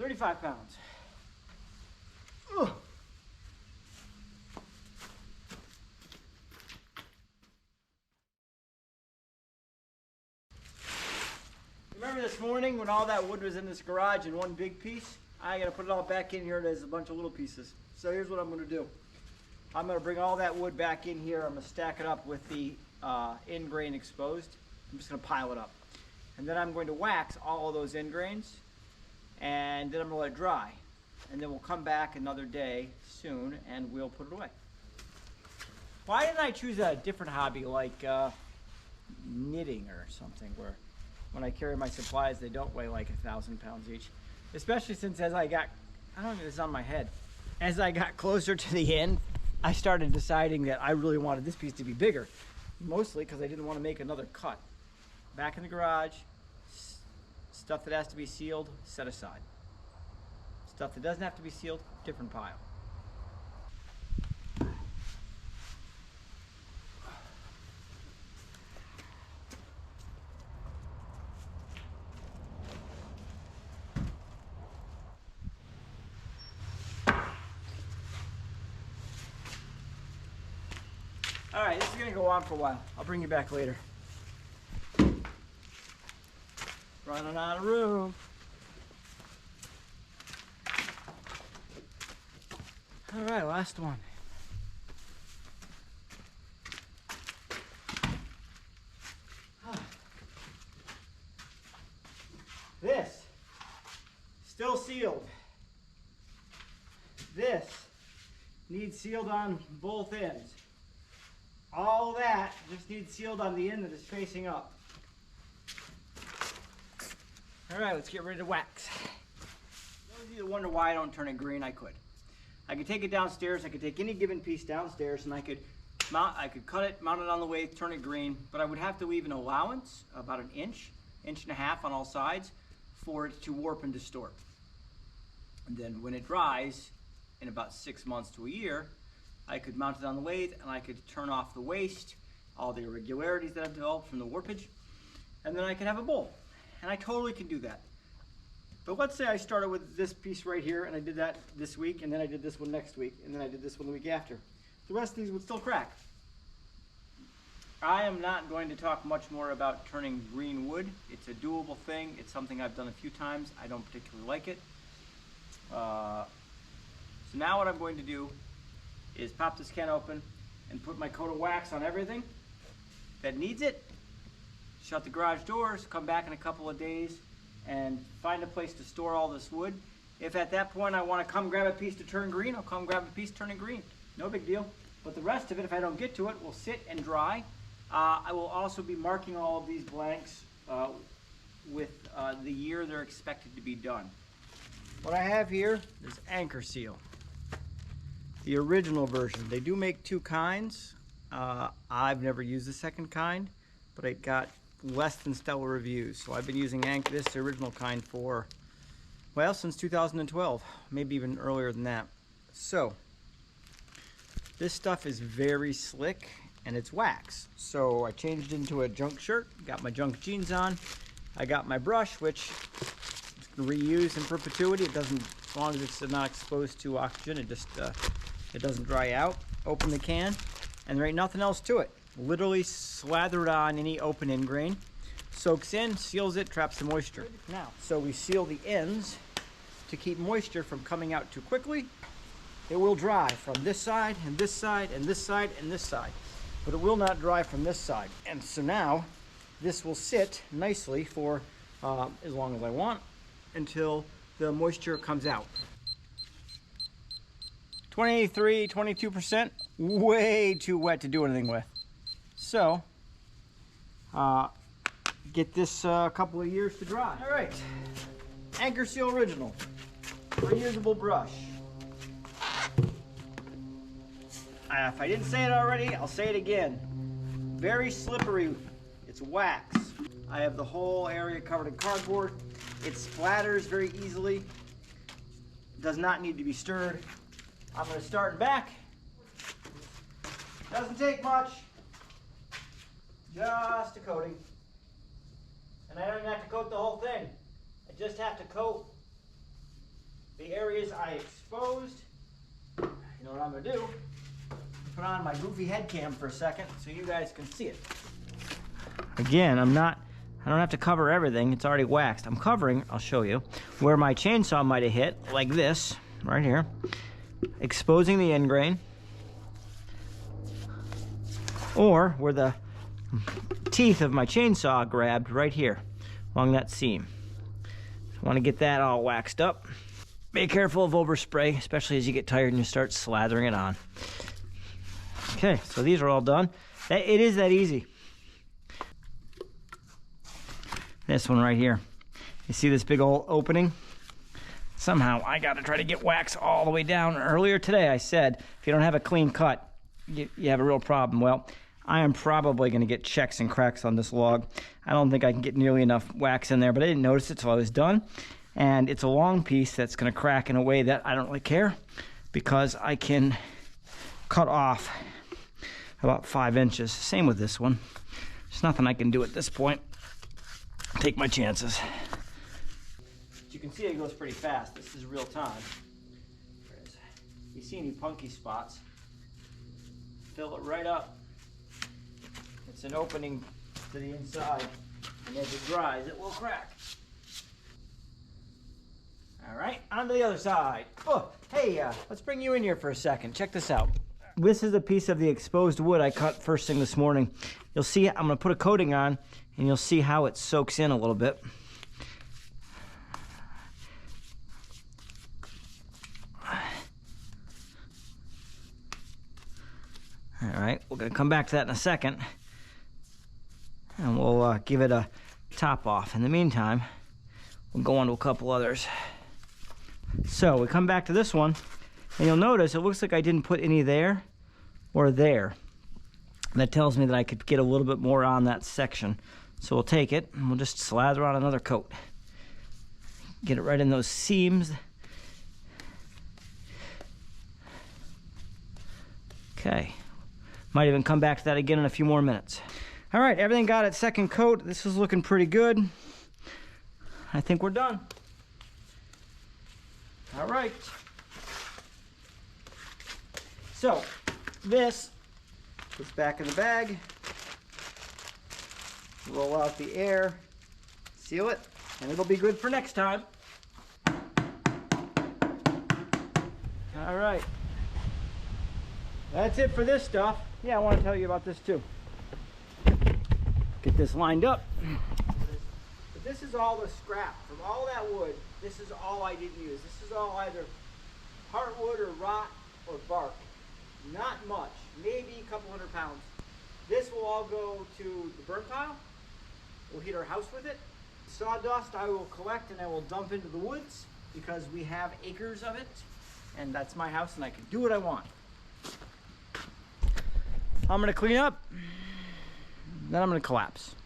35 pounds. Ugh. Remember this morning when all that wood was in this garage in one big piece? I gotta put it all back in here as a bunch of little pieces. So here's what I'm gonna do. I'm gonna bring all that wood back in here. I'm gonna stack it up with the end grain exposed. I'm just gonna pile it up. And then I'm going to wax all of those end grains, and then I'm gonna let it dry. And then we'll come back another day soon and we'll put it away. Why didn't I choose a different hobby like knitting or something, where when I carry my supplies they don't weigh like 1,000 pounds each? Especially since as I got, I don't know if it's on my head, as I got closer to the end, I started deciding that I really wanted this piece to be bigger. Mostly because I didn't want to make another cut. Back in the garage, stuff that has to be sealed, set aside. Stuff that doesn't have to be sealed, different pile. All right, this is gonna go on for a while. I'll bring you back later. Running out of room. All right, last one. This, still sealed. This needs sealed on both ends. All that just needs sealed on the end that is facing up. All right, let's get ready to wax. Those of you that wonder why I don't turn it green, I could. I could take it downstairs, I could take any given piece downstairs and I could cut it, mount it on the lathe, turn it green, but I would have to leave an allowance, about an inch and a half on all sides, for it to warp and distort. And then when it dries, in about 6 months to a year, I could mount it on the lathe and I could turn off the waste, all the irregularities that I've developed from the warpage, and then I could have a bowl. And I totally can do that. But let's say I started with this piece right here and I did that this week, and then I did this one next week, and then I did this one the week after. The rest of these would still crack. I am not going to talk much more about turning green wood. It's a doable thing. It's something I've done a few times. I don't particularly like it. So now what I'm going to do is pop this can open and put my coat of wax on everything that needs it. Shut the garage doors, come back in a couple of days and find a place to store all this wood. If at that point I want to come grab a piece to turn green, I'll come grab a piece to turn it green. No big deal. But the rest of it, if I don't get to it, will sit and dry. I will also be marking all of these blanks with the year they're expected to be done. What I have here is anchor seal. The original version. They do make two kinds. I've never used the second kind, but it got less than stellar reviews. So I've been using this original kind for, well, since 2012, maybe even earlier than that. So this stuff is very slick and it's wax. So I changed into a junk shirt, got my junk jeans on. I got my brush, which you can reuse in perpetuity. It doesn't, as long as it's not exposed to oxygen, it just it doesn't dry out. Open the can, and there ain't nothing else to it. Literally slather it on any open end grain, soaks in, seals it, traps the moisture. Now, so we seal the ends to keep moisture from coming out too quickly. It will dry from this side and this side and this side and this side, but it will not dry from this side. And so now this will sit nicely for as long as I want until the moisture comes out. 23, 22%, way too wet to do anything with. So, get this a couple of years to dry. All right, Anchor Seal Original, reusable brush. If I didn't say it already, I'll say it again. Very slippery, it's wax. I have the whole area covered in cardboard. It splatters very easily. Does not need to be stirred. I'm gonna start in back. Doesn't take much. Just a coating. And I don't even have to coat the whole thing. I just have to coat the areas I exposed, you know what I'm gonna do? Put on my goofy head cam for a second so you guys can see it. Again, I don't have to cover everything, it's already waxed. I'm covering, I'll show you, where my chainsaw might have hit, like this, right here. Exposing the end grain. Or where the teeth of my chainsaw grabbed right here, along that seam. So I want to get that all waxed up. Be careful of overspray, especially as you get tired and you start slathering it on. Okay, so these are all done. It is that easy. This one right here. You see this big old opening? Somehow I got to try to get wax all the way down. Earlier today I said, if you don't have a clean cut, you have a real problem. Well, I am probably going to get checks and cracks on this log. I don't think I can get nearly enough wax in there, but I didn't notice it till I was done. And it's a long piece that's going to crack in a way that I don't really care, because I can cut off about 5 inches. Same with this one. There's nothing I can do at this point. Take my chances. As you can see, it goes pretty fast. This is real time. If you see any punky spots, fill it right up. It's an opening to the inside, and as it dries, it will crack. All right, on to the other side. Oh, hey, let's bring you in here for a second. Check this out. This is a piece of the exposed wood I cut first thing this morning. You'll see, I'm gonna put a coating on, and you'll see how it soaks in a little bit. All right, we're gonna come back to that in a second, and we'll give it a top off. In the meantime, we'll go on to a couple others. So we come back to this one, and you'll notice it looks like I didn't put any there or there. That tells me that I could get a little bit more on that section. So we'll take it and we'll just slather on another coat. Get it right in those seams. Okay. Might even come back to that again in a few more minutes. All right, everything got its second coat. This is looking pretty good. I think we're done. All right. So this is back in the bag. Roll out the air, seal it, and it'll be good for next time. All right. That's it for this stuff. Yeah, I want to tell you about this too. Get this lined up. But this is all the scrap from all that wood. This is all I didn't use. This is all either heartwood or rot or bark. Not much, maybe a couple 100 pounds. This will all go to the burn pile. We'll heat our house with it. Sawdust I will collect and I will dump into the woods because we have acres of it, and that's my house and I can do what I want. I'm gonna clean up, then I'm gonna collapse.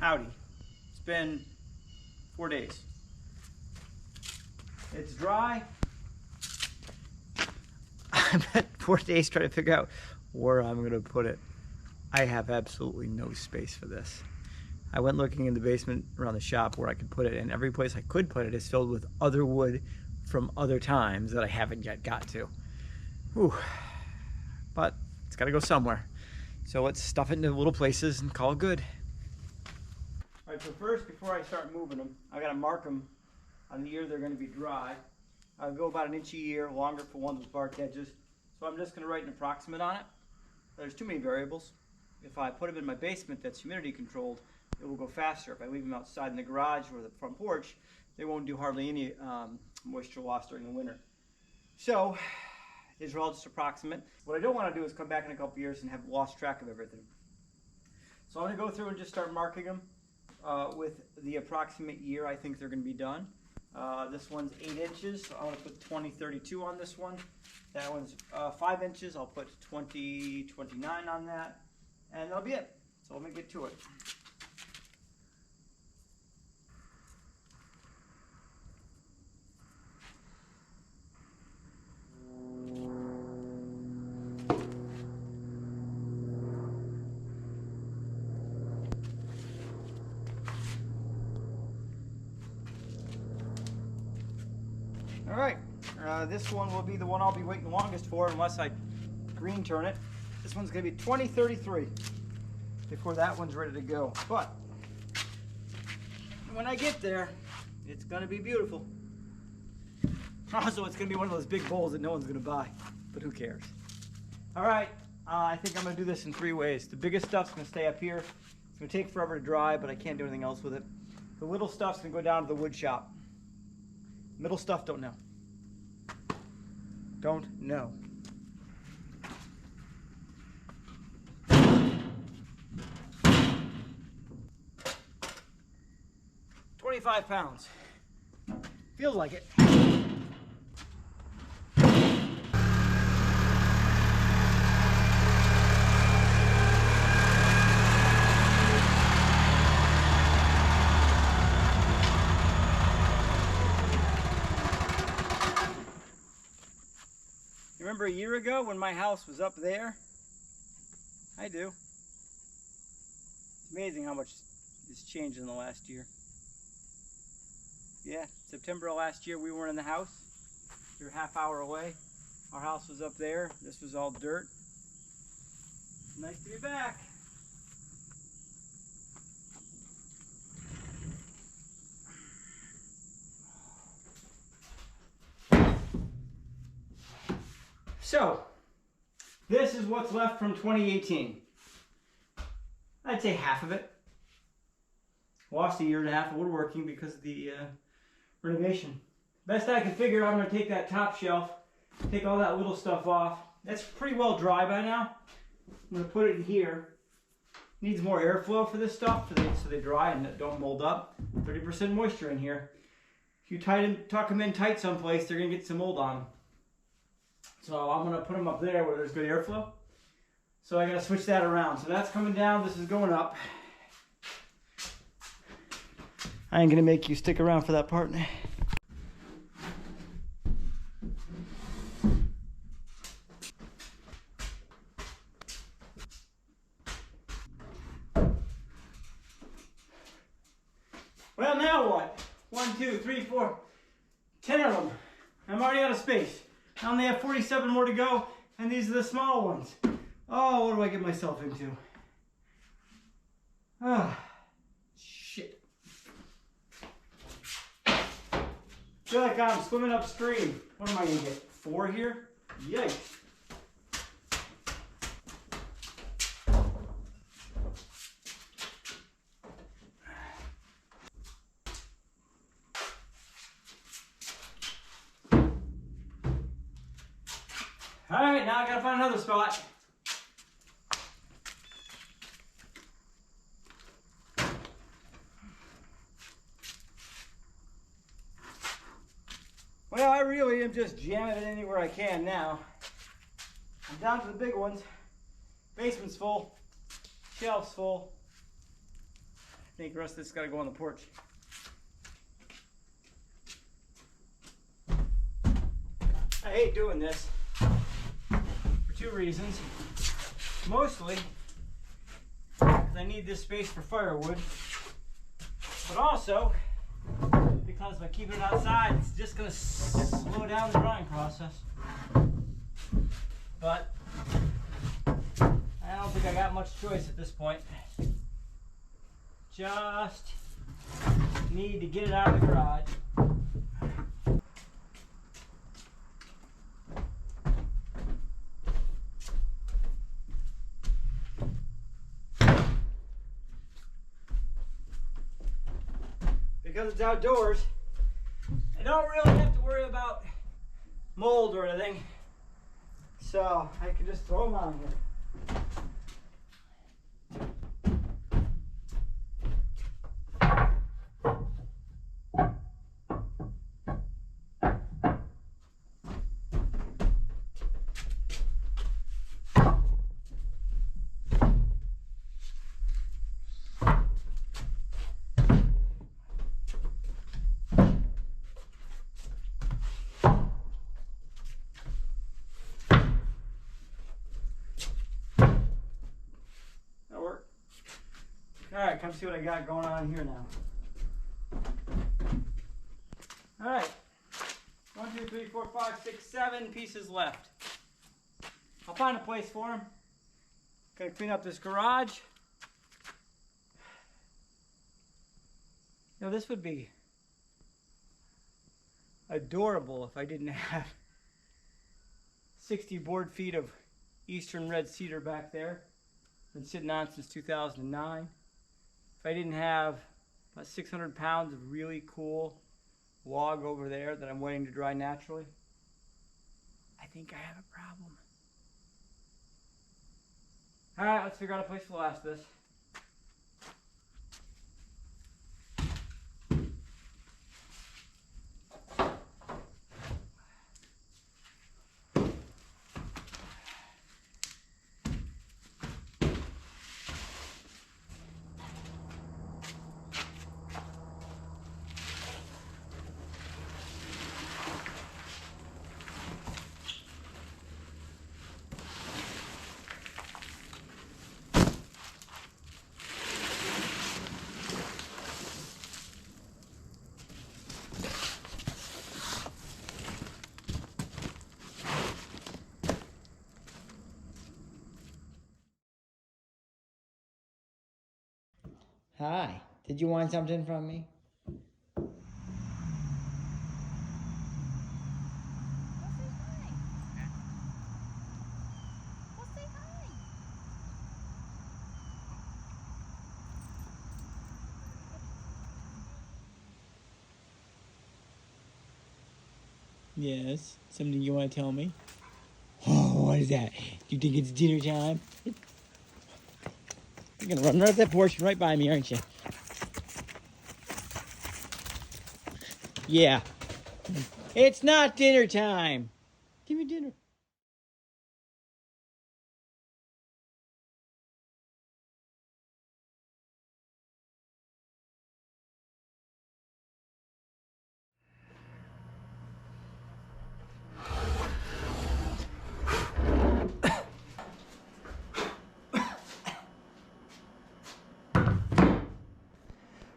Howdy. It's been 4 days. It's dry. I've had 4 days trying to figure out where I'm gonna put it. I have absolutely no space for this. I went looking in the basement around the shop where I could put it, and every place I could put it is filled with other wood from other times that I haven't yet got to. Whew. But it's gotta go somewhere. So let's stuff it into little places and call it good. All right, so first, before I start moving them, I gotta mark them on the year they're gonna be dry. I'll go about 1 inch a year, longer for ones with bark edges. So I'm just gonna write an approximate on it. There's too many variables. If I put them in my basement that's humidity controlled, it will go faster. If I leave them outside in the garage or the front porch, they won't do hardly any moisture loss during the winter. So these are all just approximate. What I don't want to do is come back in a couple years and have lost track of everything. So I'm going to go through and just start marking them with the approximate year I think they're going to be done. This one's 8 inches, so I'm going to put 2032 on this one. That one's 5 inches, I'll put 2029 on that. And that'll be it. So let me get to it. All right, this one will be the one I'll be waiting the longest for unless I green turn it. This one's gonna be 2033 before that one's ready to go. But when I get there, it's gonna be beautiful. Also, it's gonna be one of those big bowls that no one's gonna buy, but who cares? All right, I think I'm gonna do this in 3 ways. The biggest stuff's gonna stay up here. It's gonna take forever to dry, but I can't do anything else with it. The little stuff's gonna go down to the wood shop. Middle stuff, don't know. Don't know. £25. Feels like it. Remember a year ago when my house was up there? I do. It's amazing how much has changed in the last year. Yeah, September of last year we weren't in the house. We were a half hour away. Our house was up there. This was all dirt. Nice to be back. So, this is what's left from 2018. I'd say half of it. Lost a year and a half of woodworking because of the renovation. Best I can figure, I'm going to take that top shelf, take all that little stuff off. That's pretty well dry by now. I'm going to put it in here. Needs more airflow for this stuff so they dry and don't mold up. 30% moisture in here. If you tuck them in tight someplace, they're going to get some mold on them. So I'm going to put them up there where there's good airflow. So I got to switch that around. So that's coming down, this is going up. I ain't going to make you stick around for that part. Well, now what? 1, 2, 3, 4, 10 of them. I'm already out of space. I only have 47 more to go, and these are the small ones. Oh, what do I get myself into? Ah, shit. Feel like I'm swimming upstream. What am I gonna get? 4 here? Yikes. All right, now I gotta find another spot. Well, I really am just jamming it anywhere I can now. I'm down to the big ones. Basement's full, shelf's full. I think the rest of this gotta go on the porch. I hate doing this. 2 reasons. Mostly because I need this space for firewood, but also because by keeping it outside, it's just going to slow down the drying process. But I don't think I got much choice at this point. Just need to get it out of the garage. Because it's outdoors, I don't really have to worry about mold or anything, so I can just throw them on here. Alright, come see what I got going on here now. Alright, 1, 2, 4, 5, 6, 7 pieces left. I'll find a place for them. Gonna clean up this garage. You know, this would be adorable if I didn't have 60 board feet of eastern red cedar back there. Been sitting on since 2009. If I didn't have about 600 pounds of really cool log over there that I'm waiting to dry naturally, I think I have a problem. All right, let's figure out a place to last this. Hi, did you want something from me? Yes, something you want to tell me? Oh, what is that? Do you think it's dinner time? You're gonna run right up that porch right by me, aren't you? Yeah. It's not dinner time. Give me dinner.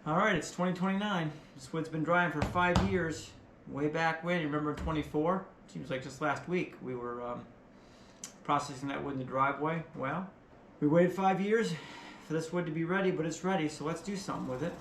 All right, it's 2029. This wood's been drying for 5 years. Way back when, you remember 24? Seems like just last week we were processing that wood in the driveway. Well, we waited 5 years for this wood to be ready, but it's ready, so let's do something with it.